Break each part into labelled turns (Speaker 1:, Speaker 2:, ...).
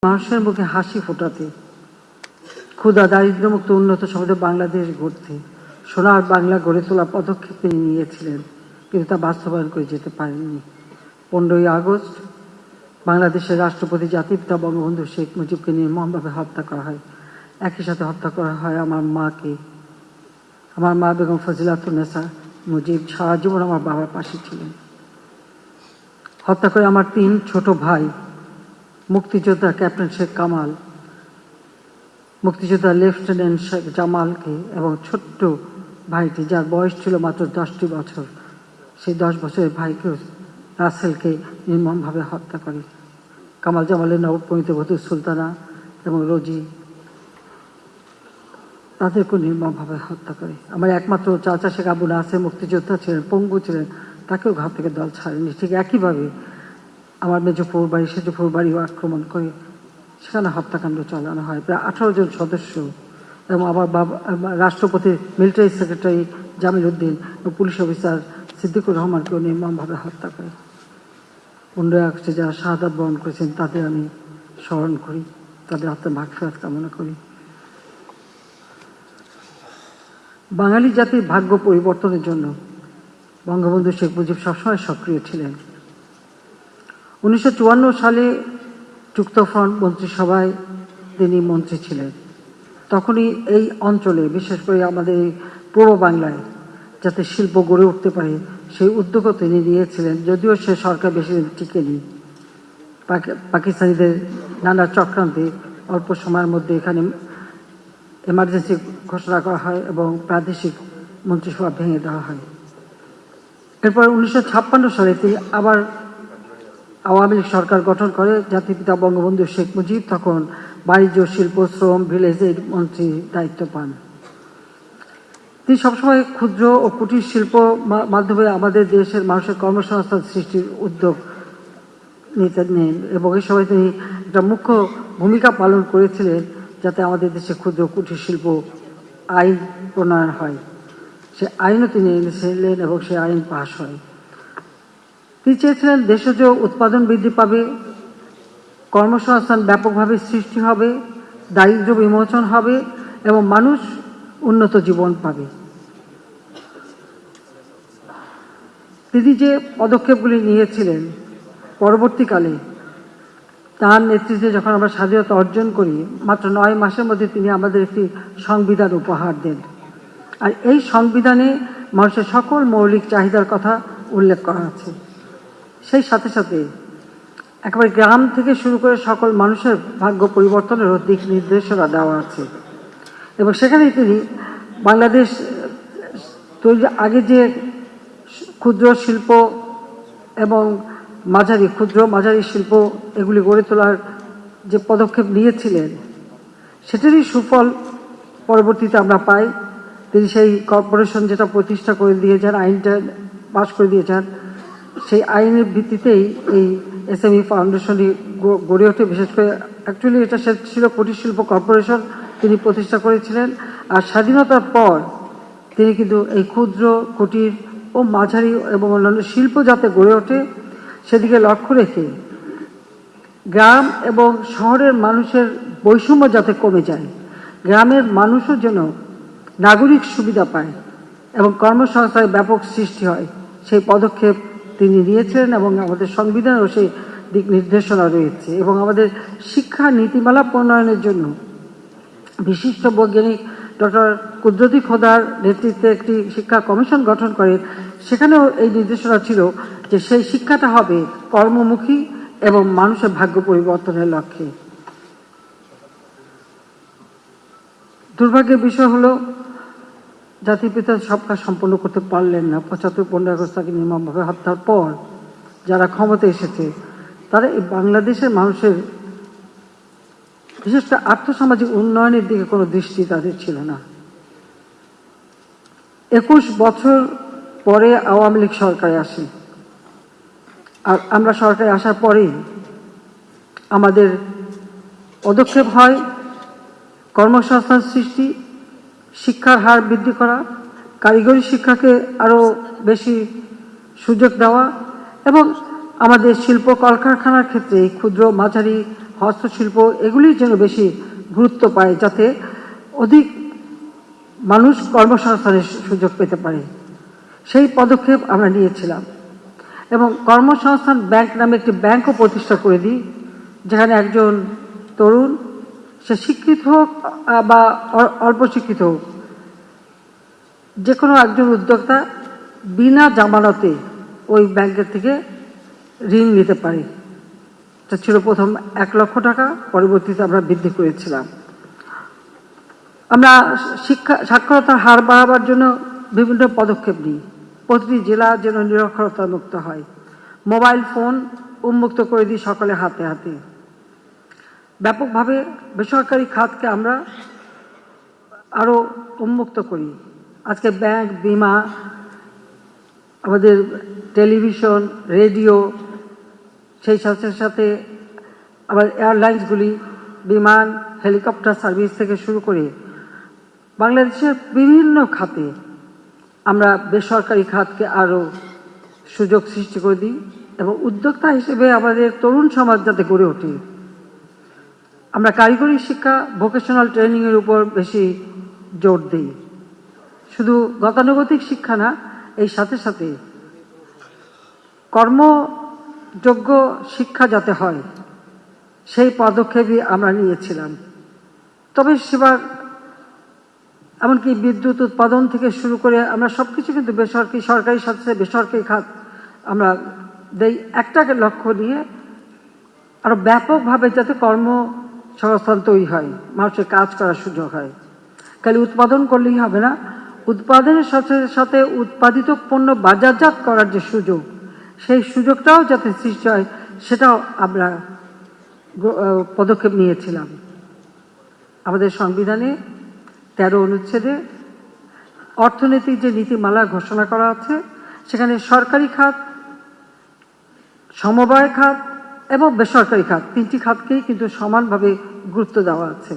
Speaker 1: মানুষের মুখে হাসি ফোটাতে, ক্ষুধা দারিদ্র্যমুক্ত উন্নত সমাজে বাংলাদেশ গড়তে সোনার বাংলা গড়ে তোলা পদক্ষেপ তিনি নিয়েছিলেন, কিন্তু তা বাস্তবায়ন করে যেতে পারেননি। 15ই আগস্ট বাংলাদেশের রাষ্ট্রপতি জাতিপিতা বঙ্গবন্ধু শেখ মুজিবকে নির্মমভাবে হত্যা করা হয়। একই সাথে হত্যা করা হয় আমার মাকে। আমার মা বেগম ফজিলাতুন্নেসা মুজিব সারা জীবন আমার বাবার পাশে ছিলেন। হত্যা করে আমার 3 ছোট ভাই, মুক্তিযোদ্ধা ক্যাপ্টেন শেখ কামাল, মুক্তিযোদ্ধা লেফটেন্যান্ট শেখ জামালকে এবং ছোট্ট ভাইটি যার বয়স ছিল মাত্র 10টি বছর, সেই 10 বছরের ভাইকে রাসেলকে নির্মমভাবে হত্যা করে। কামাল জামালের নবপরিণীত বধূ সুলতানা এবং রোজি, তাদেরকে নির্মমভাবে হত্যা করে। আমার একমাত্র চাচা শেখ আবু নাসের মুক্তিযোদ্ধা ছিলেন, পঙ্গু ছিলেন, তাকেও ঘর থেকে দল ছাড়েনি। ঠিক একইভাবে আমার মেজপুর বাড়ি, সেজপুর বাড়িও আক্রমণ করে সেখানে হত্যাকাণ্ড চালানো হয়। প্রায় 18 জন সদস্য এবং আমার বাবা, রাষ্ট্রপতির মিলিটারি সেক্রেটারি জামিল উদ্দিন এবং পুলিশ অফিসার সিদ্দিকুর রহমানকেও নির্মমভাবে হত্যা করে। 15ই আগস্টে যারা শাহাদাত বরণ করেছেন তাদের আমি স্মরণ করি, তাদের আত্মার মাগফিরাত কামনা করি। বাঙালি জাতির ভাগ্য পরিবর্তনের জন্য বঙ্গবন্ধু শেখ মুজিব সবসময় সক্রিয় ছিলেন। 1954 সালে যুক্তফ্রন্ট মন্ত্রিসভায় তিনি মন্ত্রী ছিলেন। তখনই এই অঞ্চলে, বিশেষ করে আমাদের পূর্ব বাংলায় যাতে শিল্প গড়ে উঠতে পারে সেই উদ্যোগও তিনি নিয়েছিলেন। যদিও সে সরকার বেশি দিন টিকেনি, পাকিস্তানিদের নানা চক্রান্তে অল্প সময়ের মধ্যে এখানে এমার্জেন্সি ঘোষণা করা হয় এবং প্রাদেশিক মন্ত্রিসভা ভেঙে দেওয়া হয়। এরপর 1956 সালে তিনি আবার আওয়ামী লীগ সরকার গঠন করে। জাতিপিতা বঙ্গবন্ধু শেখ মুজিব তখন বাণিজ্য, শিল্প, শ্রম, ভিলেজের মন্ত্রী দায়িত্ব পান। তিনি সবসময় ক্ষুদ্র ও কুটির শিল্প মাধ্যমে আমাদের দেশের মানুষের কর্মসংস্থান সৃষ্টির উদ্যোগ নিতে নেন এবং এই সময় তিনি একটা মুখ্য ভূমিকা পালন করেছিলেন যাতে আমাদের দেশে ক্ষুদ্র কুটির শিল্প আইন প্রণয়ন হয়। সে আইনও তিনি এনেছিলেন এবং সে আইন পাশ হয়। তিনি চেয়েছিলেন দেশজ উৎপাদন বৃদ্ধি পাবে, কর্মসংস্থান ব্যাপকভাবে সৃষ্টি হবে, দারিদ্র্য বিমোচন হবে এবং মানুষ উন্নত জীবন পাবে। তিনি যে পদক্ষেপগুলি নিয়েছিলেন, পরবর্তীকালে তার নেতৃত্বে যখন আমরা স্বাধীনতা অর্জন করি, মাত্র 9 মাসের মধ্যে তিনি আমাদের একটি সংবিধান উপহার দেন। আর এই সংবিধানে মানুষের সকল মৌলিক চাহিদার কথা উল্লেখ করা আছে। সেই সাথে সাথে একেবারে গ্রাম থেকে শুরু করে সকল মানুষের ভাগ্য পরিবর্তনেরও দিক নির্দেশনা দেওয়া আছে এবং সেখানেই তিনি বাংলাদেশ তৈরি আগে যে ক্ষুদ্র শিল্প এবং ক্ষুদ্র মাঝারি শিল্প এগুলি গড়ে তোলার যে পদক্ষেপ নিয়েছিলেন সেটারই সুফল পরবর্তীতে আমরা পাই। তিনি সেই কর্পোরেশন যেটা প্রতিষ্ঠা করে দিয়েছেন, আইনটা পাশ করে দিয়েছেন, সেই আইনের ভিত্তিতেই এই এসএমই ফাউন্ডেশনই গড়ে ওঠে। বিশেষ করে অ্যাকচুয়ালি এটা ছিল কুটির শিল্প কর্পোরেশন, তিনি প্রতিষ্ঠা করেছিলেন। আর স্বাধীনতার পর তিনি কিন্তু এই ক্ষুদ্র, কুটির ও মাঝারি এবং অন্যান্য শিল্প যাতে গড়ে ওঠে সেদিকে লক্ষ্য রেখে গ্রাম এবং শহরের মানুষের বৈষম্য যাতে কমে যায়, গ্রামের মানুষও যেন নাগরিক সুবিধা পায় এবং কর্মসংস্থানের ব্যাপক সৃষ্টি হয়, সেই পদক্ষেপ তিনি নিয়েছিলেন এবং আমাদের সংবিধানেও সেই দিক নির্দেশনা রয়েছে। এবং আমাদের শিক্ষা নীতিমালা প্রণয়নের জন্য বিশিষ্ট বৈজ্ঞানিক ডক্টর কুদরতি খোদার নেতৃত্বে একটি শিক্ষা কমিশন গঠন করেন। সেখানেও এই নির্দেশনা ছিল যে সেই শিক্ষাটা হবে কর্মমুখী এবং মানুষের ভাগ্য পরিবর্তনের লক্ষ্যে। দুর্ভাগ্যের বিষয় হলো জাতির পিতা সব কাজ সম্পন্ন করতে পারলেন না। 15 আগস্ট তাকে নির্মমভাবে হত্যার পর যারা ক্ষমতায় এসেছে তারা এই বাংলাদেশের মানুষের বিশেষ করে আর্থসামাজিক উন্নয়নের দিকে কোনো দৃষ্টি তাদের ছিল না। 21 বছর পরে আওয়ামী লীগ সরকারে আসে। আর আমরা সরকারে আসার পরেই আমাদের পদক্ষেপ হয় কর্মসংস্থান সৃষ্টি, শিক্ষার হার বৃদ্ধি করা, কারিগরি শিক্ষাকে আরও বেশি সুযোগ দেওয়া এবং আমাদের শিল্প কলকারখানার ক্ষেত্রে ক্ষুদ্র মাঝারি হস্তশিল্প এগুলির জন্য বেশি গুরুত্ব পায়, যাতে অধিক মানুষ কর্মসংস্থানের সুযোগ পেতে পারে। সেই পদক্ষেপ আমরা নিয়েছিলাম এবং কর্মসংস্থান ব্যাংক নামে একটি ব্যাংকও প্রতিষ্ঠা করে দিই, যেখানে একজন তরুণ, সে শিক্ষিত হোক বা অল্প শিক্ষিত হোক, যে কোনো একজন উদ্যোক্তা বিনা জামানতে ওই ব্যাংকের থেকে ঋণ নিতে পারে। এটা ছিল প্রথম 1 লক্ষ টাকা, পরবর্তীতে আমরা বৃদ্ধি করেছিলাম। আমরা সাক্ষরতার হার বাড়াবার জন্য বিভিন্ন পদক্ষেপ নিই। প্রতিটি জেলা যেন নিরক্ষরতা মুক্ত হয়, মোবাইল ফোন উন্মুক্ত করে দিই সকলে হাতে হাতে। ব্যাপকভাবে বেসরকারি খাতকে আমরা আরো উন্মুক্ত করি। আজকে ব্যাংক, বিমা, আমাদের টেলিভিশন, রেডিও, সেই সাথে সাথে আবার এয়ারলাইন্সগুলি, বিমান, হেলিকপ্টার সার্ভিস থেকে শুরু করে বাংলাদেশের বিভিন্ন খাতে আমরা বেসরকারি খাতকে আরো সুযোগ সৃষ্টি করে দিই এবং উদ্যোক্তা হিসেবে আমাদের তরুণ সমাজ যাতে গড়ে ওঠে। আমরা কারিগরি শিক্ষা, ভোকেশনাল ট্রেনিং এর উপর বেশি জোর দিই। শুধু গতানুগতিক শিক্ষা না, এই সাথে সাথে কর্মযোগ্য শিক্ষা যাতে হয়, সেই পদক্ষেপই আমরা নিয়েছিলাম। তবে সেবার এমনকি বিদ্যুৎ উৎপাদন থেকে শুরু করে আমরা সবকিছু কিন্তু বেসরকারি, সরকারি সাথে বেসরকারি খাত আমরা দেই একটা লক্ষ্য নিয়ে, আরো ব্যাপকভাবে যাতে কর্মসংস্থান তৈরি হয়, মানুষের কাজ করার সুযোগ হয়। খালি উৎপাদন করলেই হবে না, উৎপাদনের সাথে সাথে উৎপাদিত পণ্য বাজারজাত করার যে সুযোগ, সেই সুযোগটাও যাতে সৃষ্টি হয়, সেটাও আমরা পদক্ষেপ নিয়েছিলাম। আমাদের সংবিধানে 13 অনুচ্ছেদে অর্থনৈতিক যে নীতিমালা ঘোষণা করা আছে, সেখানে সরকারি খাত, সমবায় খাত এবং বেসরকারি খাত, 3টি খাতকেই কিন্তু সমানভাবে গুরুত্ব দেওয়া আছে।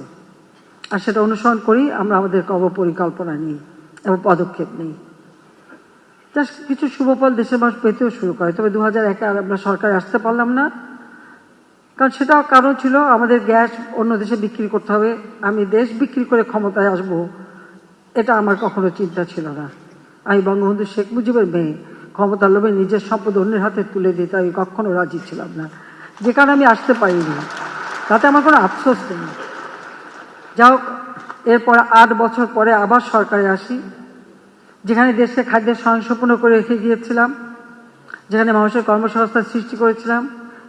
Speaker 1: আর সেটা অনুসরণ করি আমরা আমাদের কর্মপরিকল্পনা নিই এবং পদক্ষেপ নিই। কিছু শুভফল দেশের মানুষ পেতেও শুরু করে। তবে 2001-এ আমরা সরকারে আসতে পারলাম না, কারণ সেটাও কারণ ছিল আমাদের গ্যাস অন্য দেশে বিক্রি করতে হবে। আমি দেশ বিক্রি করে ক্ষমতায় আসব, এটা আমার কখনো চিন্তা ছিল না। আমি বঙ্গবন্ধু শেখ মুজিবের মেয়ে, ক্ষমতার লোভে নিজের সম্পদ অন্যের হাতে তুলে দিতে আমি কখনো রাজি ছিলাম না, যে কারণে আমি আসতে পারিনি। তাতে আমার কোনো আফসোস নেই। যা হোক, এরপর 8 বছর পরে আবার সরকারে আসি, যেখানে দেশকে খাদ্যের স্বয়ংসম্পূর্ণ করে রেখে গিয়েছিলাম, যেখানে মানুষের কর্মসংস্থান সৃষ্টি করেছিলাম,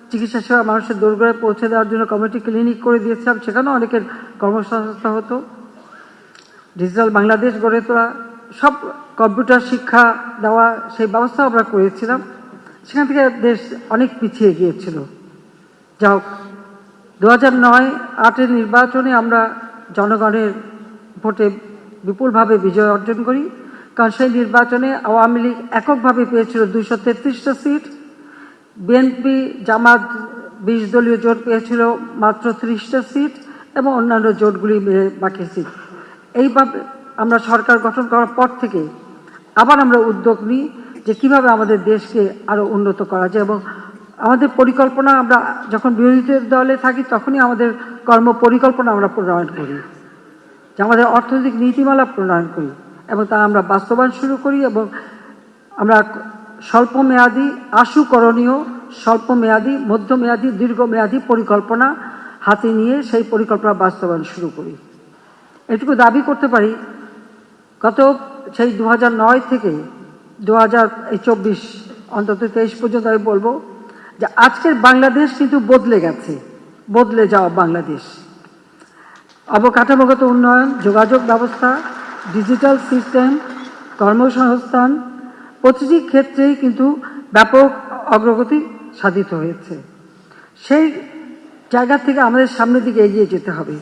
Speaker 1: চিকিৎসা সেবা মানুষের দোরগোড়ায় পৌঁছে দেওয়ার জন্য কমিউনিটি ক্লিনিক করে দিয়েছিলাম, সেখানেও অনেকের কর্মসংস্থান হতো। ডিজিটাল বাংলাদেশ গড়ে তোলা, সব কম্পিউটার শিক্ষা দেওয়া, সেই ব্যবস্থা আমরা করেছিলাম। সেখান থেকে দেশ অনেক পিছিয়ে গিয়েছিল। যা হোক, 2009-8-এর নির্বাচনে আমরা জনগণের ভোটে বিপুলভাবে বিজয় অর্জন করি, কারণ সেই নির্বাচনে আওয়ামী লীগ এককভাবে পেয়েছিল 233টা সিট, বিএনপি জামাত 20 দলীয় জোট পেয়েছিল মাত্র 30টা সিট এবং অন্যান্য জোটগুলি মিলে বাকি সিট। এইভাবে আমরা সরকার গঠন করার পর থেকে আবার আমরা উদ্যোগ নিই যে কিভাবে আমাদের দেশকে আরো উন্নত করা যায়, এবং আমাদের পরিকল্পনা, আমরা যখন বিরোধী দলে থাকি তখনই আমাদের কর্ম পরিকল্পনা আমরা প্রণয়ন করি, যে আমাদের অর্থনৈতিক নীতিমালা প্রণয়ন করি এবং তা আমরা বাস্তবায়ন শুরু করি। এবং আমরা স্বল্পমেয়াদী, আশুকরণীয়, স্বল্পমেয়াদী, মধ্যমেয়াদী, দীর্ঘমেয়াদী পরিকল্পনা হাতে নিয়ে সেই পরিকল্পনা বাস্তবায়ন শুরু করি। এটুকু দাবি করতে পারি, গত সেই 2009 থেকে 2024 অন্তত 23 পর্যন্ত আমি বলবো যে আজকের বাংলাদেশ কিন্তু বদলে গেছে, বদলে যাওয়া বাংলাদেশ। অবকাঠামোগত উন্নয়ন, যোগাযোগ ব্যবস্থা, ডিজিটাল সিস্টেম, কর্মসংস্থান, প্রতিটি ক্ষেত্রেই কিন্তু ব্যাপক অগ্রগতি সাধিত হয়েছে। সেই জায়গা থেকে আমাদের সামনের দিকে এগিয়ে যেতে হবে।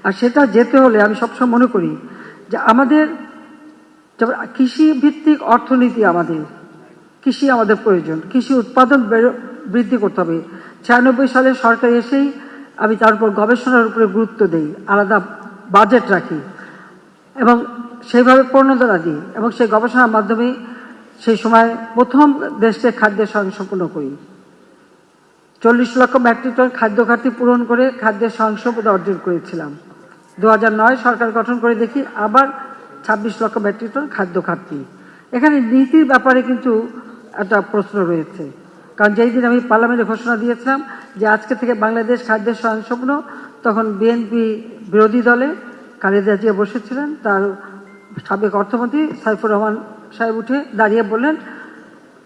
Speaker 1: আর সেটা যেতে হলে আমি সবসময় মনে করি যে আমাদের কৃষি ভিত্তিক অর্থনীতি, আমাদের কৃষি আমাদের প্রয়োজন, কৃষি উৎপাদন বৃদ্ধি করতে হবে। 96 সালে সরকার এসেই আমি তার উপর গবেষণার উপরে গুরুত্ব দেই, আলাদা বাজেট রাখি এবং সেইভাবে প্রণোদনা দিই এবং সেই গবেষণার মাধ্যমে সেই সময় প্রথম দেশকে খাদ্যের স্বয়ংসম্পূর্ণ করি। 40 লক্ষ মেট্রিক টন খাদ্য ঘাটতি পূরণ করে খাদ্যের স্বয়ংসম্পূর্ণ অর্জন করেছিলাম। 2009 সরকার গঠন করে দেখি আবার 26 লক্ষ মেট্রিক টন খাদ্য ঘাটতি। এখানে নীতির ব্যাপারে কিন্তু একটা প্রশ্ন রয়েছে, কারণ যেই দিন আমি পার্লামেন্টে ঘোষণা দিয়েছিলাম যে আজকে থেকে বাংলাদেশ খাদ্যের স্বয়ংসম্পূর্ণ, তখন বিএনপি বিরোধী দলে খালেদা জিয়া বসেছিলেন, তার সাবেক অর্থমন্ত্রী সাইফুর রহমান সাহেব উঠে দাঁড়িয়ে বললেন,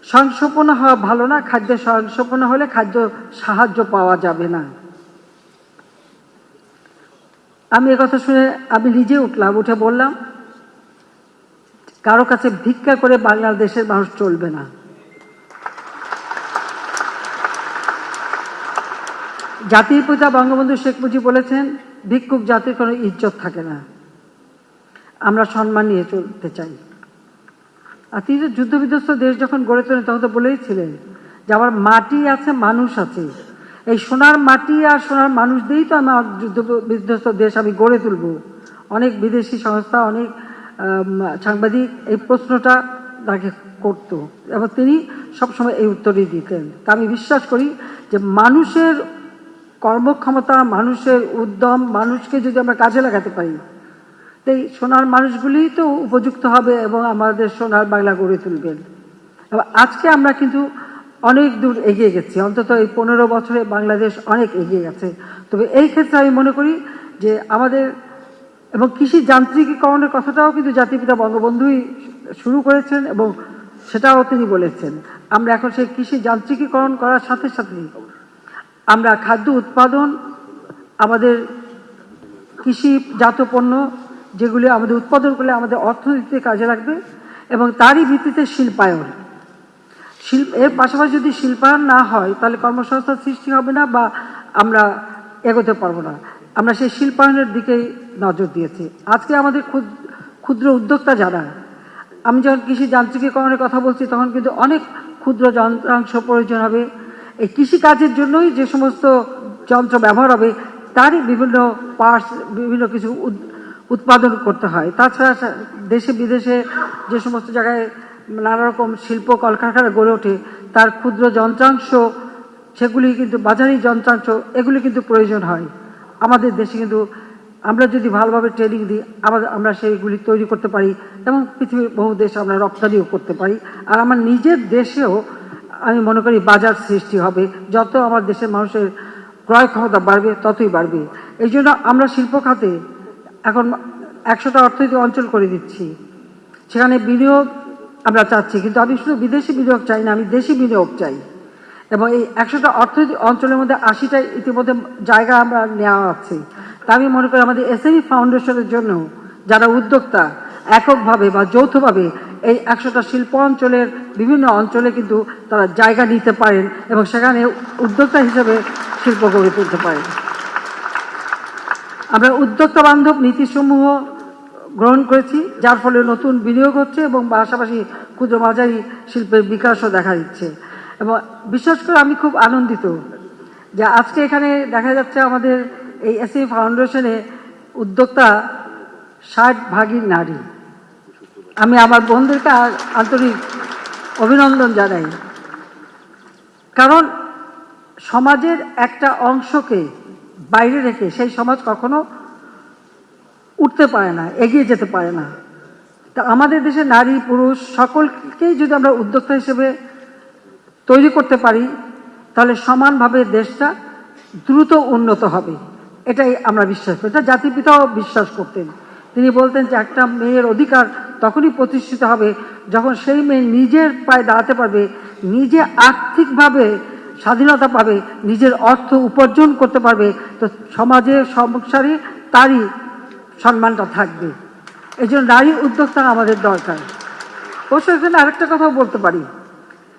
Speaker 1: স্বয়ংসম্পূর্ণ হওয়া ভালো না, খাদ্য স্বয়ংসম্পূর্ণ হলে খাদ্য সাহায্য পাওয়া যাবে না। আমি একথা শুনে আমি নিজে উঠলাম, উঠে বললাম, কারো কাছে ভিক্ষা করে বাংলাদেশের মানুষ চলবে না। জাতির পিতা বঙ্গবন্ধু শেখ মুজিব বলেছেন, ভিক্ষুক জাতির কোনো ইজ্জত থাকে না, আমরা সম্মান নিয়ে চলতে চাই। আর তিনি যুদ্ধবিধ্বস্ত দেশ যখন গড়ে তোলেন তখন তো বলেইছিলেন যে আমার মাটি আছে, মানুষ আছে, এই সোনার মাটি আর সোনার মানুষ দিয়েই তো আমার যুদ্ধবিধ্বস্ত দেশ আমি গড়ে তুলব। অনেক বিদেশি সংস্থা, অনেক সাংবাদিক এই প্রশ্নটা তাকে করতো এবং তিনি সবসময় এই উত্তরই দিতেন। তা আমি বিশ্বাস করি যে মানুষের কর্মক্ষমতা, মানুষের উদ্যম, মানুষকে যদি আমরা কাজে লাগাতে পারি, এই সোনার মানুষগুলিই তো উপযুক্ত হবে এবং আমাদের সোনার বাংলা গড়ে তুলবেন। এবং আজকে আমরা কিন্তু অনেক দূর এগিয়ে গেছি, অন্তত এই 15 বছরে বাংলাদেশ অনেক এগিয়ে গেছে। তবে এই ক্ষেত্রে আমি মনে করি যে আমাদের এবং কৃষি যান্ত্রিকীকরণের কথাটাও কিন্তু জাতিপিতা বঙ্গবন্ধুই শুরু করেছেন এবং সেটাও তিনি বলেছেন। আমরা এখন সেই কৃষি যান্ত্রিকীকরণ করার সাথে সাথে আমরা খাদ্য উৎপাদন, আমাদের কৃষিজাত পণ্য যেগুলি আমাদের উৎপাদন করলে আমাদের অর্থনীতিতে কাজে লাগবে এবং তারই ভিত্তিতে শিল্পায়ন। এর পাশাপাশি যদি শিল্পায়ন না হয় তাহলে কর্মসংস্থান সৃষ্টি হবে না বা আমরা এগোতে পারবো না। আমরা সেই শিল্পায়নের দিকেই নজর দিয়েছি। আজকে আমাদের ক্ষুদ্র উদ্যোক্তা যারা, আমি যখন কৃষি যান্ত্রিকীকরণের কথা বলছি তখন কিন্তু অনেক ক্ষুদ্র যন্ত্রাংশ প্রয়োজন হবে। এই কৃষিকাজের জন্যই যে সমস্ত যন্ত্র ব্যবহার হবে তারই বিভিন্ন পার্টস, বিভিন্ন কিছু উৎপাদন করতে হয়। তাছাড়া দেশে বিদেশে যে সমস্ত জায়গায় নানা রকম শিল্প কলকারখানা গড়ে ওঠে তার ক্ষুদ্র যন্ত্রাংশ, সেগুলি কিন্তু বাজারি যন্ত্রাংশ, এগুলি কিন্তু প্রয়োজন হয়। আমাদের দেশে কিন্তু আমরা যদি ভালোভাবে ট্রেনিং দিই আমরা সেইগুলি তৈরি করতে পারি এবং পৃথিবীর বহু দেশে আমরা রপ্তানিও করতে পারি। আর আমার নিজের দেশেও আমি মনে করি বাজার সৃষ্টি হবে, যত আমার দেশের মানুষের ক্রয় ক্ষমতা বাড়বে ততই বাড়বে। এই জন্য আমরা শিল্প খাতে এখন 100টা অর্থনৈতিক অঞ্চল করে দিচ্ছি, সেখানে বিনিয়োগ আমরা চাচ্ছি, কিন্তু আমি শুধু বিদেশি বিনিয়োগ চাই না, আমি দেশি বিনিয়োগ চাই। এবং এই 100টা অর্থনৈতিক অঞ্চলের মধ্যে 80টা ইতিমধ্যে জায়গা আমরা নেওয়া আছে। তা আমি মনে করি আমাদের এসএমই ফাউন্ডেশনের জন্য যারা উদ্যোক্তা এককভাবে বা যৌথভাবে এই 100টা শিল্প অঞ্চলের বিভিন্ন অঞ্চলে কিন্তু তারা জায়গা নিতে পারেন এবং সেখানে উদ্যোক্তা হিসেবে শিল্প গড়ে তুলতে পারেন। আমরা উদ্যোক্তা বান্ধব নীতিসমূহ গ্রহণ করেছি, যার ফলে নতুন বিনিয়োগ হচ্ছে এবং পাশাপাশি ক্ষুদ্র মাঝারি শিল্পের বিকাশও দেখা দিচ্ছে। এবং বিশেষ করে আমি খুব আনন্দিত যে আজকে এখানে দেখা যাচ্ছে আমাদের এই এসএমই ফাউন্ডেশনে উদ্যোক্তা 60% নারী। আমি আমার বোনদেরকে আন্তরিক অভিনন্দন জানাই, কারণ সমাজের একটা অংশকে বাইরে রেখে সেই সমাজ কখনো উঠতে পারে না, এগিয়ে যেতে পারে না। তা আমাদের দেশে নারী পুরুষ সকলকেই যদি আমরা উদ্যোক্তা হিসেবে তৈরি করতে পারি তাহলে সমানভাবে দেশটা দ্রুত উন্নত হবে, এটাই আমরা বিশ্বাস করি। এটা জাতির পিতাও বিশ্বাস করতেন। তিনি বলতেন যে একটা মেয়ের অধিকার তখনই প্রতিষ্ঠিত হবে যখন সেই মেয়ে নিজের পায়ে দাঁড়াতে পারবে, নিজে আর্থিকভাবে স্বাধীনতা পাবে, নিজের অর্থ উপার্জন করতে পারবে, তো সমাজের সংসারে তারই সম্মানটা থাকবে। এই জন্য নারী উদ্যোক্তা আমাদের দরকার। অবশ্য এখানে আরেকটা কথাও বলতে পারি,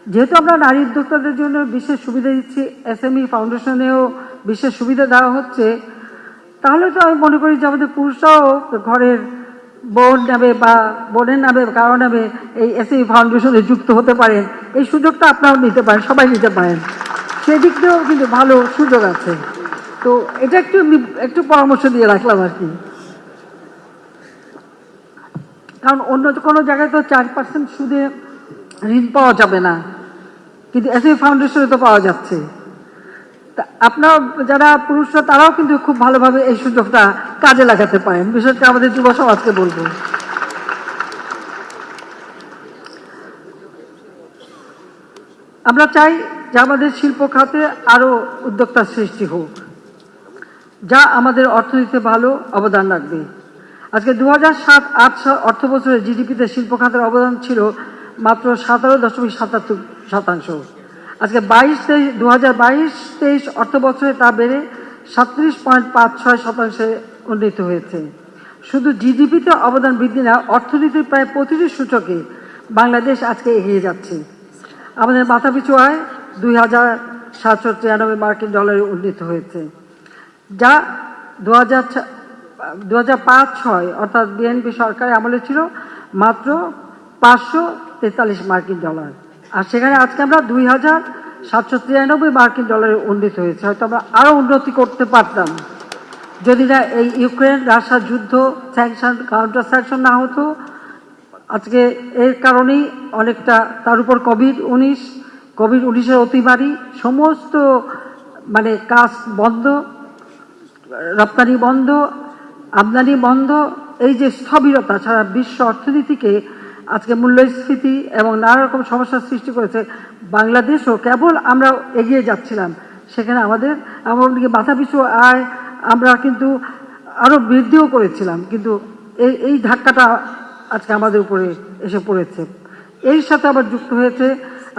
Speaker 1: যেহেতু আমরা নারী উদ্যোক্তাদের জন্য বিশেষ সুবিধা দিচ্ছি, এসএমই ফাউন্ডেশনেও বিশেষ সুবিধা দেওয়া হচ্ছে, তাহলে তো আমি মনে করি যে আমাদের পুরুষরাও ঘরের বোন নামে বা বোনের নামে কারো নামে এই এসএমই ফাউন্ডেশনে যুক্ত হতে পারেন। এই সুযোগটা আপনারাও নিতে পারেন, সবাই নিতে পারেন, সেদিক দিয়েও কিন্তু ভালো সুযোগ আছে। তো এটা একটু পরামর্শ দিয়ে রাখলাম আর কি। কারণ অন্য কোনো জায়গায় তো 4% সুদে ঋণ পাওয়া যাবে না, কিন্তু এসএমই ফাউন্ডেশনে তো পাওয়া যাচ্ছে। আপনার যারা পুরুষরা তারাও কিন্তু খুব ভালোভাবে এই সুযোগটা কাজে লাগাতে পারেন, বিশেষ করে আমাদের যুব সমাজকে বলবো। আমরা চাই যে আমাদের শিল্প খাতে আরো উদ্যোক্তার সৃষ্টি হোক, যা আমাদের অর্থনীতিতে ভালো অবদান রাখবে। আজকে 2007-08 অর্থ বছরে জিডিপিতে শিল্প খাতের অবদান ছিল মাত্র 17.77%। আজকে 2022-23 অর্থ বছরে তা বেড়ে 37.56% উন্নীত হয়েছে। শুধু জিডিপিতে অবদান বৃদ্ধি না, অর্থনীতির প্রায় প্রতিটি সূচকে বাংলাদেশ আজকে এগিয়ে যাচ্ছে। আমাদের মাথাপিছু আয় $2,793 উন্নীত হয়েছে, যা 2005-06 অর্থাৎ বিএনপি সরকারের আমলে ছিল মাত্র $543। আর সেখানে আজকে আমরা $2,793 উন্নীত হয়েছে। হয়তো আমরা আরো উন্নতি করতে পারতাম যদি না এই ইউক্রেন রাশিয়া যুদ্ধ, স্যাংশন, কাউন্টার স্যাংশন না হতো। আজকে এর কারণেই অনেকটা, তার উপর কোভিড-19 অতিমারি, সমস্ত কাজ বন্ধ, রপ্তানি বন্ধ, আমদানি বন্ধ, এই যে স্থবিরতা সারা বিশ্ব অর্থনীতিকে আজকে মূল্যস্ফীতি এবং নানা রকম সমস্যার সৃষ্টি করেছে। বাংলাদেশও কেবল আমরা এগিয়ে যাচ্ছিলাম, সেখানে আমাদের এমনকি মাথাপিছু আয় আমরা কিন্তু আরো বৃদ্ধিও করেছিলাম, কিন্তু এই ধাক্কাটা আজকে আমাদের উপরে এসে পড়েছে। এর সাথে আবার যুক্ত হয়েছে,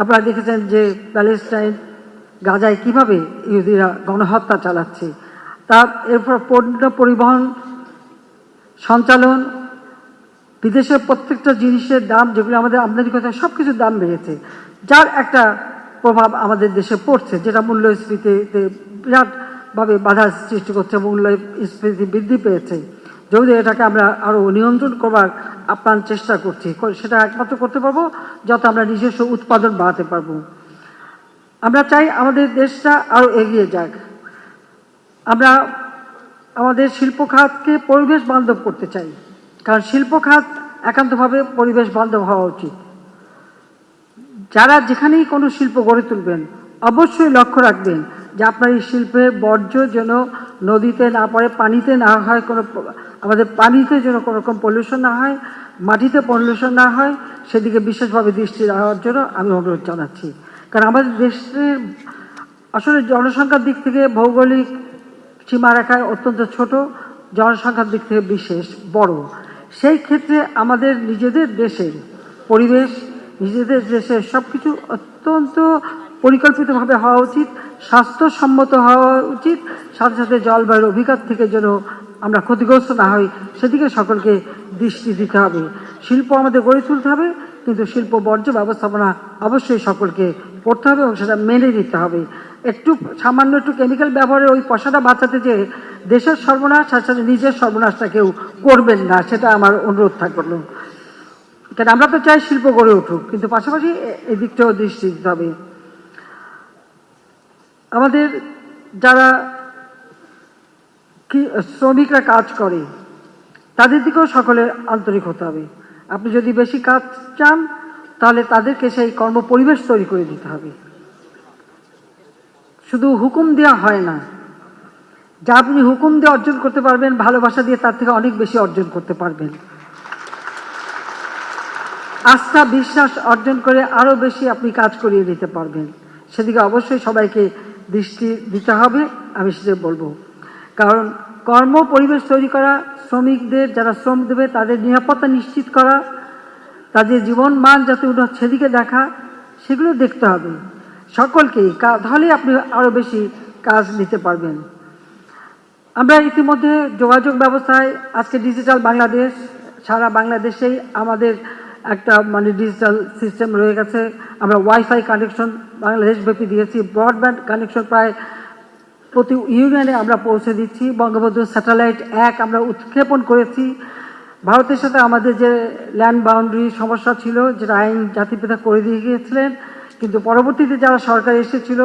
Speaker 1: আপনারা দেখেছেন যে প্যালেস্টাইন গাজায় কিভাবে ইহুদিরা গণহত্যা চালাচ্ছে, তার এরপর পণ্য পরিবহন, সঞ্চালন, বিদেশের প্রত্যেকটা জিনিসের দাম, যেগুলো আমাদের আমদানি করতে হয়, সব কিছুর দাম বেড়েছে, যার একটা প্রভাব আমাদের দেশে পড়ছে, যেটা মূল্যস্ফীতিতে বিরাটভাবে বাধা সৃষ্টি করছে। মূল্যস্ফীতি বৃদ্ধি পেয়েছে, যদি এটাকে আমরা আরো নিয়ন্ত্রণ করবার আপ্রাণ চেষ্টা করছি। সেটা একমাত্র করতে পারবো যত আমরা নিজস্ব উৎপাদন বাড়াতে পারবো। আমরা চাই আমাদের দেশটা আরো এগিয়ে যাক। আমরা আমাদের শিল্প খাতকে পরিবেশ বান্ধব করতে চাই, কারণ শিল্প খাত একান্তভাবে পরিবেশ বান্ধব হওয়া উচিত। যারা যেখানেই কোনো শিল্প গড়ে তুলবেন, অবশ্যই লক্ষ্য রাখবেন যে আপনার এই শিল্পের বর্জ্য যেন নদীতে না পড়ে, পানিতে না হয়, আমাদের পানিতে যেন কোনো রকম পলিউশন না হয়, মাটিতে পলিউশন না হয়, সেদিকে বিশেষভাবে দৃষ্টি রাখার জন্য আমি অনুরোধ জানাচ্ছি। কারণ আমাদের দেশের আসলে জনসংখ্যার দিক থেকে ভৌগোলিক সীমারেখায় অত্যন্ত ছোট, জনসংখ্যার দিক থেকে বিশেষ বড়। সেই ক্ষেত্রে আমাদের নিজেদের দেশের পরিবেশ, নিজেদের দেশের সবকিছু অত্যন্ত পরিকল্পিতভাবে হওয়া উচিত, স্বাস্থ্যসম্মত হওয়া উচিত, সাথে সাথে জলবায়ুর অভিঘাত থেকে যেন আমরা ক্ষতিগ্রস্ত না হই, সেদিকে সকলকে দৃষ্টি দিতে হবে। শিল্প আমাদের গড়ে তুলতে হবে, কিন্তু শিল্প বর্জ্য ব্যবস্থাপনা অবশ্যই সকলকে করতে হবে এবং সেটা মেনে নিতে হবে। সামান্য একটু কেমিক্যাল ব্যবহারের ওই পয়সাটা বাঁচাতে যে দেশের সর্বনাশ, সাথে সাথে নিজের সর্বনাশটা কেউ করবেন না, সেটা আমার অনুরোধ থাকলো। কারণ আমরা তো চাই শিল্প গড়ে উঠুক, কিন্তু পাশাপাশি এই দিকটাও দৃষ্টি দিতে হবে। আমাদের যারা শ্রমিকরা কাজ করে, তাদের দিকেও সকলের আন্তরিক হতে হবে। আপনি যদি বেশি কাজ চান, তাহলে তাদেরকে সেই কর্ম পরিবেশ তৈরি করে দিতে হবে। শুধু হুকুম দেওয়া হয় না, যা আপনি হুকুম দিয়ে অর্জন করতে পারবেন, ভালোবাসা দিয়ে তার থেকে অনেক বেশি অর্জন করতে পারবেন। আস্থা বিশ্বাস অর্জন করে আরো বেশি আপনি কাজ করিয়ে দিতে পারবেন। সেদিকে অবশ্যই সবাইকে দৃষ্টি দিতে হবে, আমি সেটা বলবো। কারণ কর্ম পরিবেশ তৈরি করা, শ্রমিকদের যারা শ্রম দেবে তাদের নিরাপত্তা নিশ্চিত করা, তাদের জীবন মান যাতে উন্নত সেদিকে দেখা, সেগুলো দেখতে হবে সকলকেই, তাহলে আপনি আরো বেশি কাজ নিতে পারবেন। আমরা ইতিমধ্যে যোগাযোগ ব্যবস্থায় আজকে ডিজিটাল বাংলাদেশ, সারা বাংলাদেশেই আমাদের একটা ডিজিটাল সিস্টেম রয়ে গেছে। আমরা ওয়াইফাই কানেকশন বাংলাদেশব্যাপী দিয়েছি, ব্রডব্যান্ড কানেকশন প্রায় প্রতি ইউনিয়নে আমরা পৌঁছে দিচ্ছি। বঙ্গবন্ধু স্যাটেলাইট 1 আমরা উৎক্ষেপণ করেছি। ভারতের সাথে আমাদের যে ল্যান্ড বাউন্ডারি সমস্যা ছিল, যেটা আইন জাতিপিতা করে দিয়ে গিয়েছিলেন, কিন্তু পরবর্তীতে যারা সরকার এসেছিল,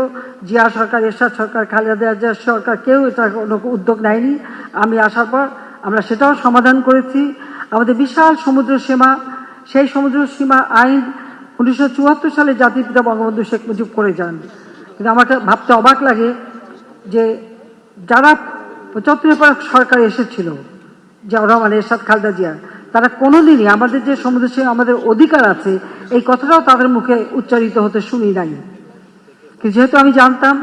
Speaker 1: জিয়া সরকার, এরশাদ সরকার, খালেদা জিয়া সরকার, কেউ এটা কোনো উদ্যোগ নেয়নি। আমি আসার পর আমরা সেটাও সমাধান করেছি। আমাদের বিশাল সমুদ্র সীমা, সেই সমুদ্র সীমা আইন 1974 সালে জাতির পিতা বঙ্গবন্ধু শেখ মুজিব করে যান। কিন্তু আমাকে ভাবতে অবাক লাগে যে যারা 75 পর সরকার এসেছিল, জিয়াউর রহমান, এরশাদ, খালেদা জিয়া, তারা কোনোদিনই আমাদের যে সমুদ্র সীমায় আমাদের অধিকার আছে এই কথাটাও তাদের মুখে উচ্চারিত হতে শুনি নাই। কিন্তু যেহেতু আমি জানতাম,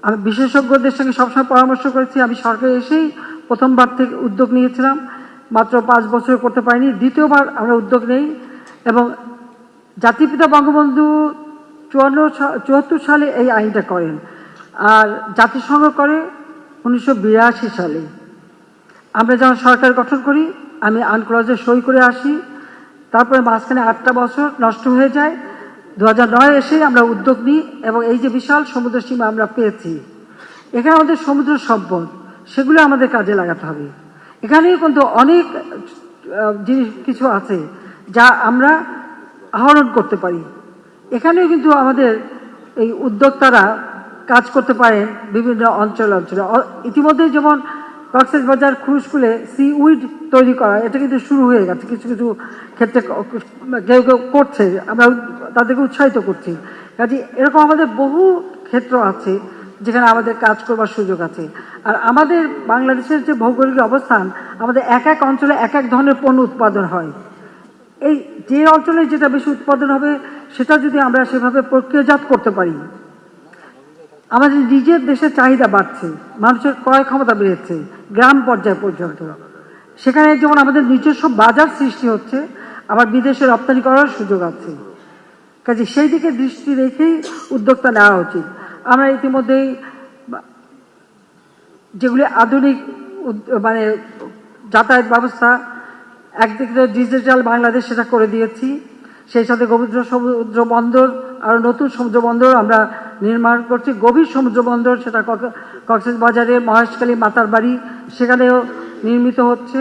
Speaker 1: আমি বিশেষজ্ঞদের সঙ্গে সবসময় পরামর্শ করেছি, আমি সরকারে এসেই প্রথমবার থেকে উদ্যোগ নিয়েছিলাম, মাত্র 5 বছর করতে পারিনি, দ্বিতীয়বার আমরা উদ্যোগ নেই এবং জাতিপিতা বঙ্গবন্ধু 74 সালে এই আইনটা করেন আর জাতিসংঘ করে 1982 সালে। আমরা যখন সরকার গঠন করি আমি আনক্লজে সই করে আসি, তারপরে মাঝখানে 8টা বছর নষ্ট হয়ে যায়। 2009 এসে আমরা উদ্যোগ নিই এবং এই যে বিশাল সমুদ্র সীমা আমরা পেয়েছি, এখানে আমাদের সমুদ্র সম্পদ, সেগুলো আমাদের কাজে লাগাতে হবে। এখানেও কিন্তু অনেক জিনিস কিছু আছে যা আমরা আহরণ করতে পারি। এখানেও কিন্তু আমাদের এই উদ্যোক্তারা কাজ করতে পারেন বিভিন্ন অঞ্চলে। ইতিমধ্যে যেমন কক্সবাজার ক্রুজ স্কুলে সি উইড তৈরি করা, এটা কিন্তু শুরু হয়ে গেছে, কিছু কিছু ক্ষেত্রে কেউ কেউ করছে, আমরা তাদেরকে উৎসাহিত করছি। কাজে এরকম আমাদের বহু ক্ষেত্র আছে যেখানে আমাদের কাজ করবার সুযোগ আছে। আর আমাদের বাংলাদেশের যে ভৌগোলিক অবস্থান, আমাদের এক এক অঞ্চলে এক এক ধরনের পণ্য উৎপাদন হয়। এই যে অঞ্চলে যেটা বেশি উৎপাদন হবে সেটা যদি আমরা সেভাবে প্রক্রিয়াজাত করতে পারি, আমাদের নিজের দেশের চাহিদা বাড়ছে, মানুষের ক্রয় ক্ষমতা বেড়েছে গ্রাম পর্যায় পর্যন্ত, সেখানে যেমন আমাদের নিজস্ব বাজার সৃষ্টি হচ্ছে, আবার বিদেশে রপ্তানি করার সুযোগ আছে। কাজে সেই দিকে দৃষ্টি রেখেই উদ্যোক্তা নেওয়া উচিত। আমরা ইতিমধ্যেই যেগুলি আধুনিক মানে যাতায়াত ব্যবস্থা, একদিকে ডিজিটাল বাংলাদেশ সেটা করে দিয়েছি, সেই সাথে গভীর সমুদ্র বন্দর, আরও নতুন সমুদ্র বন্দর আমরা নির্মাণ করছি। গভীর সমুদ্র বন্দর সেটা কক্সবাজারে মহেশখালী, মাতারবাড়ি, সেখানেও নির্মিত হচ্ছে।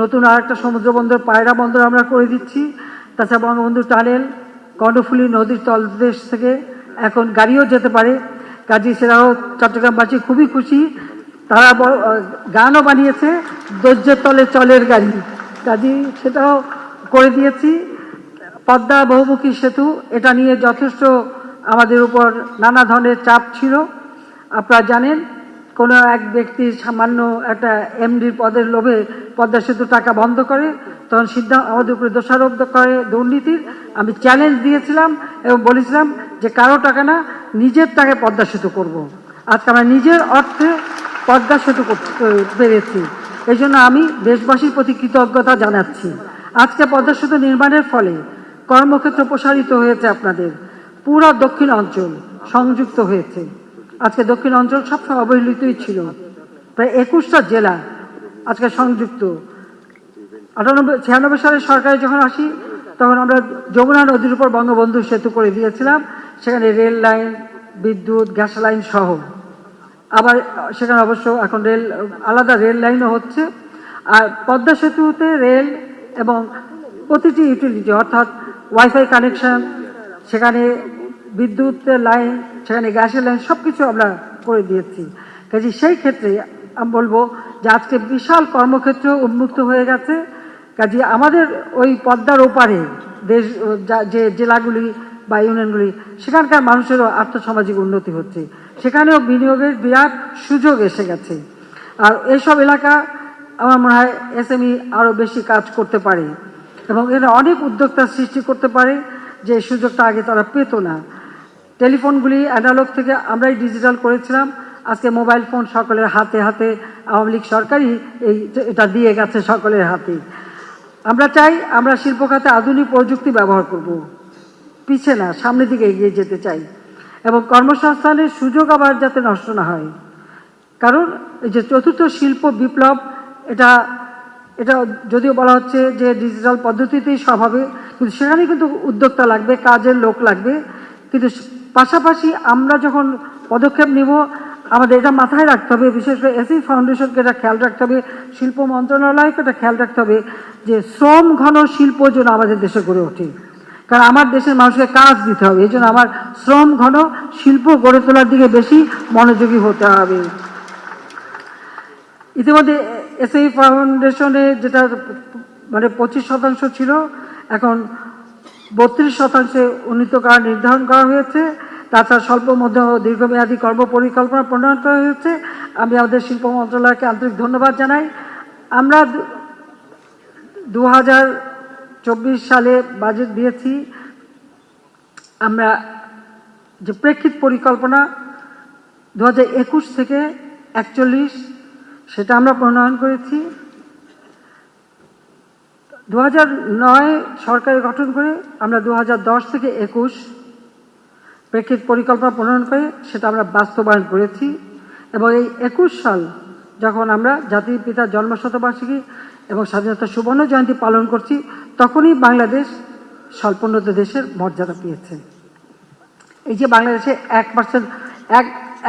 Speaker 1: নতুন আরেকটা সমুদ্র বন্দর পায়রা বন্দর আমরা করে দিচ্ছি। তাছাড়া বঙ্গবন্ধু টানেল, কর্ণফুলী নদীর তলদেশ থেকে এখন গাড়িও যেতে পারে। কাজী সেটাও চট্টগ্রামবাসী খুবই খুশি। তারা গানও বানিয়েছে, দৈর্যের তলে চলের গাড়ি, কাজী সেটাও করে দিয়েছি। পদ্মা বহুমুখী সেতু, এটা নিয়ে যথেষ্ট আমাদের উপর নানা ধরনের চাপ ছিল। আপনারা জানেন, কোনো এক ব্যক্তির সামান্য একটা এমডির পদের লোভে পদ্মা সেতু টাকা বন্ধ করে, তখন সিদ্ধান্ত আমাদের উপরে দোষারোপ করে দুর্নীতির। আমি চ্যালেঞ্জ দিয়েছিলাম এবং বলেছিলাম যে কারো টাকা না, নিজের টাকায় পদ্মা সেতু করব। আজকে আমরা নিজের অর্থে পদ্মা সেতু করতে পেরেছি, এই জন্য আমি দেশবাসীর প্রতি কৃতজ্ঞতা জানাচ্ছি। আজকে পদ্মা সেতু নির্মাণের ফলে কর্মক্ষেত্র প্রসারিত হয়েছে, আপনাদের পুরো দক্ষিণ অঞ্চল সংযুক্ত হয়েছে। আজকে দক্ষিণ অঞ্চল সবসময় অবহেলিতই ছিল, প্রায় 21টা জেলা আজকে সংযুক্ত। 96 সালে সরকারে যখন আসি তখন আমরা যমুনা নদীর উপর বঙ্গবন্ধু সেতু করে দিয়েছিলাম, সেখানে রেল লাইন, বিদ্যুৎ, গ্যাস লাইন সহ। আবার সেখানে অবশ্য এখন আলাদা রেল লাইনও হচ্ছে। আর পদ্মা সেতুতে রেল এবং প্রতিটি ইউটিলিটি, অর্থাৎ ওয়াইফাই কানেকশন, সেখানে বিদ্যুতের লাইন, সেখানে গ্যাসের লাইন, সব কিছু আমরা করে দিয়েছি। কাজে সেই ক্ষেত্রে আমি বলবো যে আজকে বিশাল কর্মক্ষেত্র উন্মুক্ত হয়ে গেছে। কাজে আমাদের ওই পদ্মার ওপারে দেশ যে জেলাগুলি বা ইউনিয়নগুলি, সেখানকার মানুষেরও আর্থসামাজিক উন্নতি হচ্ছে, সেখানেও বিনিয়োগের বিরাট সুযোগ এসে গেছে। আর এইসব এলাকা আমার মনে হয় এসএমই আরও বেশি কাজ করতে পারে এবং এরা অনেক উদ্যোক্তা সৃষ্টি করতে পারে, যে সুযোগটা আগে তারা পেত না। টেলিফোনগুলি অ্যানালগ থেকে আমরাই ডিজিটাল করেছিলাম, আজকে মোবাইল ফোন সকলের হাতে হাতে। আওয়ামী লীগ সরকারই এটা দিয়ে গেছে সকলের হাতে। আমরা চাই আমরা শিল্প খাতে আধুনিক প্রযুক্তি ব্যবহার করব, পিছে না, সামনের দিকে এগিয়ে যেতে চাই এবং কর্মসংস্থানের সুযোগ আবার যাতে নষ্ট না হয়। কারণ এই যে চতুর্থ শিল্প বিপ্লব, এটা যদিও বলা হচ্ছে যে ডিজিটাল পদ্ধতিতেই সব হবে, কিন্তু সেখানে কিন্তু উদ্যোক্তা লাগবে, কাজের লোক লাগবে। কিন্তু পাশাপাশি আমরা যখন পদক্ষেপ নিব, আমাদের এটা মাথায় রাখতে হবে, বিশেষ করে এসি ফাউন্ডেশনকে এটা খেয়াল রাখতে হবে, শিল্প মন্ত্রণালয়কে এটা খেয়াল রাখতে হবে যে শ্রম ঘন শিল্প যেন আমাদের দেশে গড়ে ওঠে। কারণ আমার দেশের মানুষকে কাজ দিতে হবে, এই জন্য আমার শ্রম ঘন শিল্প গড়ে তোলার দিকে বেশি মনোযোগী হতে হবে। ইতিমধ্যে এসআই ফাউন্ডেশনে যেটা মানে 25% ছিল, এখন 32% উন্নীত করা নির্ধারণ করা হয়েছে তাছাড়া স্বল্প মধ্য ও দীর্ঘমেয়াদী কর্মপরিকল্পনা প্রণয়ন করা হয়েছে। আমি আমাদের শিল্প মন্ত্রণালয়কে আন্তরিক ধন্যবাদ জানাই। আমরা 2024 সালে বাজেট দিয়েছি। আমরা যে প্রেক্ষিত পরিকল্পনা 2021 থেকে 41 সেটা আমরা প্রণয়ন করেছি। 2009 সরকারের গঠন করে আমরা 2010 থেকে 21 প্রেক্ষিত পরিকল্পনা প্রণয়ন করে সেটা আমরা বাস্তবায়ন করেছি। এবং এই 21 সাল যখন আমরা জাতির পিতার জন্মশতবার্ষিকী এবং স্বাধীনতা সুবর্ণ জয়ন্তী পালন করছি, তখনই বাংলাদেশ স্বল্পোন্নত দেশের মর্যাদা পেয়েছে। এই যে বাংলাদেশে 1%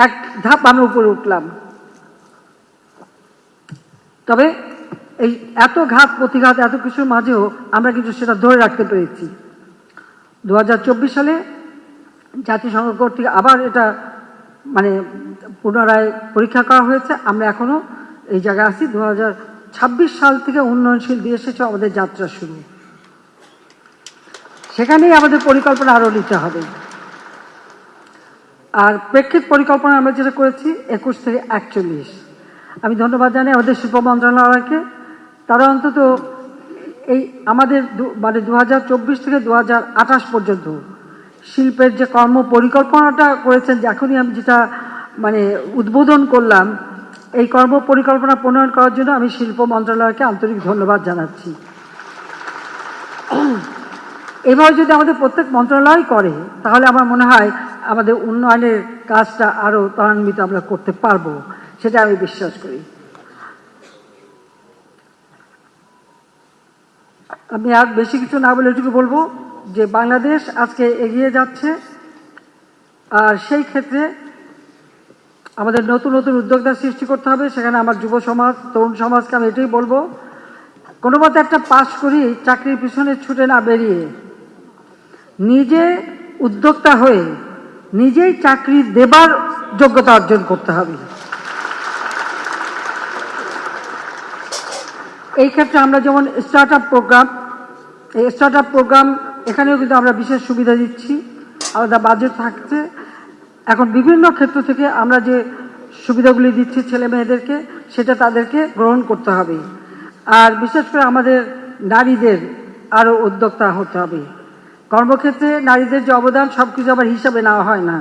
Speaker 1: এক ধাপ আমরা উপরে উঠলাম। তবে এই এত ঘাত প্রতিঘাত এত কিছুর মাঝেও আমরা কিন্তু সেটা ধরে রাখতে পেরেছি। 2024 সালে জাতিসংঘ কর্তৃক আবার এটা মানে পুনরায় পরীক্ষা করা হয়েছে। আমরা এখনো এই জায়গায় আছি। 2026 সাল থেকে উন্নয়নশীল দেশ হিসেবে আমাদের যাত্রা শুরু। সেখানেই আমাদের পরিকল্পনা আরও নিতে হবে। আর প্রেক্ষিত পরিকল্পনা আমরা যেটা করেছি 21 থেকে 41, আমি ধন্যবাদ জানাই আমাদের শিল্প মন্ত্রণালয়কে। তারা অন্তত এই আমাদের মানে 2024 থেকে 2028 পর্যন্ত শিল্পের যে কর্ম পরিকল্পনাটা করেছেন, যে এখনই আমি যেটা মানে উদ্বোধন করলাম, এই কর্ম পরিকল্পনা প্রণয়ন করার জন্য আমি শিল্প মন্ত্রণালয়কে আন্তরিক ধন্যবাদ জানাচ্ছি। এভাবে যদি আমাদের প্রত্যেক মন্ত্রণালয় করে তাহলে আমার মনে হয় আমাদের উন্নয়নের কাজটা আরও ত্বরান্বিত আমরা করতে পারবো, সেটা আমি বিশ্বাস করি। আমি আর বেশি কিছু না বলে এটুকু বলবো যে বাংলাদেশ আজকে এগিয়ে যাচ্ছে। আর সেই ক্ষেত্রে আমাদের নতুন নতুন উদ্যোক্তা সৃষ্টি করতে হবে। সেখানে আমার যুব সমাজ, তরুণ সমাজকে আমি এটাই বলবো, কোনো মতে একটা পাশ করি চাকরির পিছনে ছুটে না বেরিয়ে নিজে উদ্যোক্তা হয়ে নিজেই চাকরি দেবার যোগ্যতা অর্জন করতে হবে। এই ক্ষেত্রে আমরা যেমন স্টার্ট আপ প্রোগ্রাম, এই স্টার্ট আপ প্রোগ্রাম এখানেও কিন্তু আমরা বিশেষ সুবিধা দিচ্ছি, আলাদা বাজেট থাকছে। এখন বিভিন্ন ক্ষেত্র থেকে আমরা যে সুবিধাগুলি দিচ্ছি ছেলে মেয়েদেরকে, সেটা তাদেরকে গ্রহণ করতে হবে। আর বিশেষ করে আমাদের নারীদের আরও উদ্যোক্তা হতে হবে। কর্মক্ষেত্রে নারীদের যে অবদান সব কিছু আবার হিসাবে নেওয়া হয় না।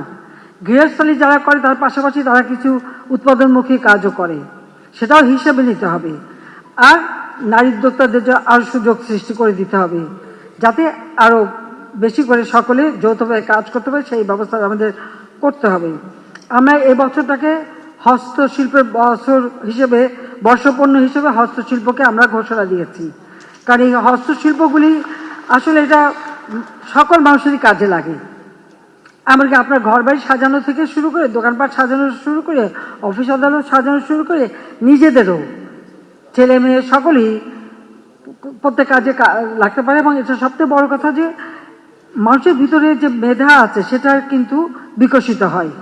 Speaker 1: গৃহস্থলী যারা করে তার পাশাপাশি তারা কিছু উৎপাদনমুখী কাজও করে, সেটাও হিসেবে নিতে হবে। আর নারী উদ্যোক্তাদের আরও সুযোগ সৃষ্টি করে দিতে হবে, যাতে আরও বেশি করে সকলে যৌথভাবে কাজ করতে পারে, সেই ব্যবস্থা আমাদের করতে হবে। আমরা এই বছরটাকে হস্তশিল্পের বছর হিসেবে, বর্ষপণ্য হিসেবে হস্তশিল্পকে আমরা ঘোষণা দিয়েছি। কারণ এই হস্তশিল্পগুলি আসলে এটা সকল মানুষেরই কাজে লাগে। এমনকি আপনার ঘর বাড়ি সাজানো থেকে শুরু করে, দোকানপাট সাজানো শুরু করে, অফিস আদালত সাজানো শুরু করে, নিজেদেরও ছেলে মেয়ে সকলেই প্রত্যেক কাজে লাগতে পারে। এবং এটা সবচেয়ে বড় কথা যে মানুষের ভিতরে যে মেধা আছে সেটা কিন্তু বিকশিত হয়।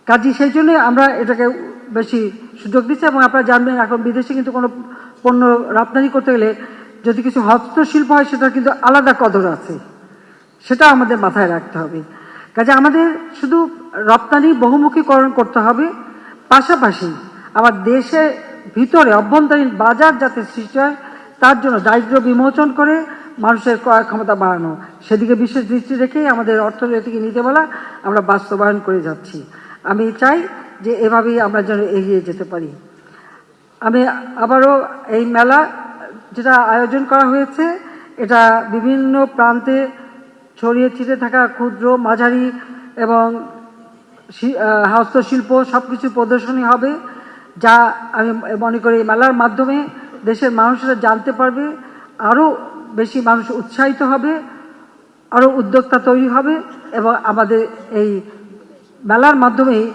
Speaker 1: কাজে সেই জন্যই আমরা এটাকে বেশি সুযোগ দিচ্ছি। এবং আপনারা জানবেন এখন বিদেশে কিন্তু কোনো পণ্য রপ্তানি করতে গেলে যদি কিছু হস্তশিল্প হয় সেটার কিন্তু আলাদা কদর আছে, সেটা আমাদের মাথায় রাখতে হবে। কাজে আমাদের শুধু রপ্তানি বহুমুখীকরণ করতে হবে, পাশাপাশি আমার দেশের ভিতরে অভ্যন্তরীণ বাজার যাতে সৃষ্টি হয় তার জন্য দারিদ্র্য বিমোচন করে মানুষের ক্রয় ক্ষমতা বাড়ানো, সেদিকে বিশেষ দৃষ্টি রেখেই আমাদের অর্থনৈতিক নীতিমালা আমরা বাস্তবায়ন করে যাচ্ছি। আমি চাই যে এভাবেই আমরা যেন এগিয়ে যেতে পারি। আমি আবারও এই মেলা যেটা আয়োজন করা হয়েছে, এটা বিভিন্ন প্রান্তে ছড়িয়ে ছিটে থাকা ক্ষুদ্র, মাঝারি এবং হস্তশিল্প সব কিছু প্রদর্শনী হবে, যা আমি মনে করি এই মেলার মাধ্যমে দেশের মানুষরা জানতে পারবে, আরও বেশি মানুষ উৎসাহিত হবে, আরও উদ্যোক্তা তৈরি হবে। এবং আমাদের এই মেলার মাধ্যমেই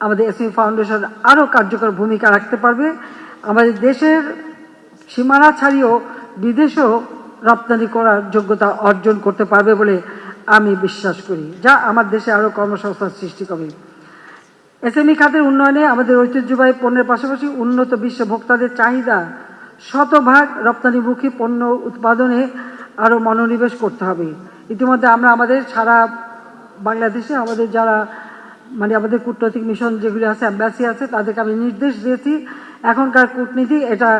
Speaker 1: আমাদের এসএমই ফাউন্ডেশন আরও কার্যকর ভূমিকা রাখতে পারবে। আমাদের দেশের সীমানা ছাড়িয়েও বিদেশেও রপ্তানি করার যোগ্যতা অর্জন করতে পারবে বলে আমি বিশ্বাস করি, যা আমার দেশে আরও কর্মসংস্থান সৃষ্টি করবে। এসএমই খাতের উন্নয়নে আমাদের ঐতিহ্যবাহী পণ্যের পাশাপাশি উন্নত বিশ্ব ভোক্তাদের চাহিদা শতভাগ রপ্তানিমুখী পণ্য উৎপাদনে আরও মনোনিবেশ করতে হবে। ইতিমধ্যে আমরা আমাদের সারা বাংলাদেশে আমাদের যারা মানে আমাদের কূটনৈতিক মিশন যেগুলি আছে, অ্যাম্বাসি আছে, তাদেরকে আমি নির্দেশ দিয়েছি এখনকার কূটনীতি এটা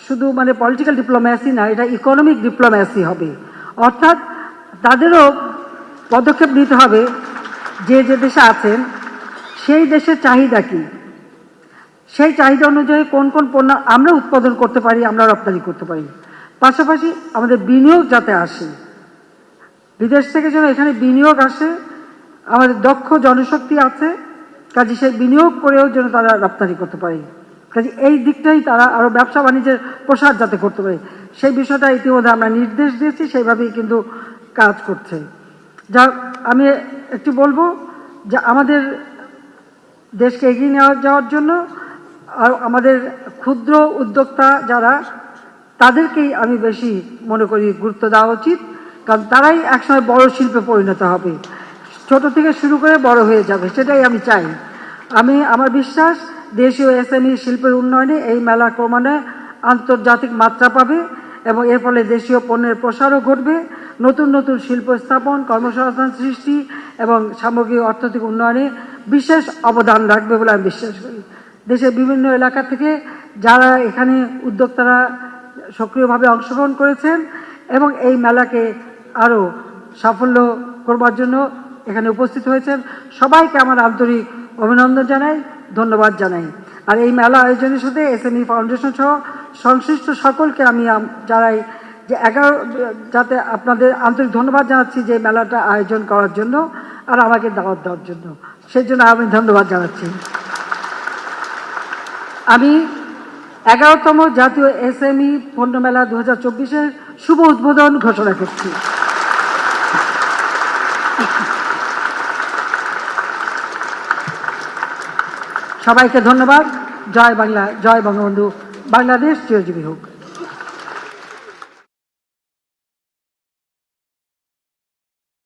Speaker 1: শুধু মানে পলিটিক্যাল ডিপ্লোম্যাসি না, এটা ইকোনমিক ডিপ্লোম্যাসি হবে। অর্থাৎ তাদেরও পদক্ষেপ নিতে হবে যে যে দেশে আছেন সেই দেশের চাহিদা কি, সেই চাহিদা অনুযায়ী কোন কোন পণ্য আমরা উৎপাদন করতে পারি, আমরা রপ্তানি করতে পারি। পাশাপাশি আমাদের বিনিয়োগ যাতে আসে, বিদেশ থেকে যেন এখানে বিনিয়োগ আসে, আমাদের দক্ষ জনশক্তি আছে, কাজে সেই বিনিয়োগ করেও যেন তারা রপ্তানি করতে পারে। কাজে এই দিকটাই তারা আরো ব্যবসা বাণিজ্যের প্রসার যাতে করতে পারে, সেই বিষয়টা ইতিমধ্যে আমরা নির্দেশ দিয়েছি, সেইভাবেই কিন্তু কাজ করছে। যা আমি একটু বলবো যে আমাদের দেশকে এগিয়ে নিয়ে যাওয়ার জন্য আর আমাদের ক্ষুদ্র উদ্যোক্তা যারা, তাদেরকেই আমি বেশি মনে করি গুরুত্ব দেওয়া উচিত, কারণ তারাই একসময় বড় শিল্পে পরিণত হবে, ছোট থেকে শুরু করে বড় হয়ে যাবে, সেটাই আমি চাই। আমার বিশ্বাস দেশীয় এসএমই শিল্পের উন্নয়নে এই মেলা ক্রমান্বয়ে আন্তর্জাতিক মাত্রা পাবে এবং এর ফলে দেশীয় পণ্যের প্রসারও ঘটবে, নতুন নতুন শিল্প স্থাপন, কর্মসংস্থান সৃষ্টি এবং সামগ্রিক অর্থনৈতিক উন্নয়নে বিশেষ অবদান রাখবে বলে আমি বিশ্বাস করি। দেশের বিভিন্ন এলাকা থেকে যারা এখানে উদ্যোক্তারা সক্রিয়ভাবে অংশগ্রহণ করেছেন এবং এই মেলাকে আরও সাফল্য করবার জন্য এখানে উপস্থিত হয়েছেন, সবাইকে আমার আন্তরিক অভিনন্দন জানাই, ধন্যবাদ জানাই। আর এই মেলা আয়োজনের সাথে এসএমই ফাউন্ডেশন সহ সংশ্লিষ্ট সকলকে আমি জানাই যে যাতে আপনাদের আন্তরিক ধন্যবাদ জানাচ্ছি যে মেলাটা আয়োজন করার জন্য আর আমাকে দাওয়াত দেওয়ার জন্য, সেই জন্য আমি ধন্যবাদ জানাচ্ছি। আমি 11তম জাতীয় এসএমই পণ্য মেলা 2024-এর শুভ উদ্বোধন ঘোষণা করছি। সবাইকে ধন্যবাদ। জয় বাংলা, জয় বঙ্গবন্ধু, বাংলাদেশ চিরজীবী হোক।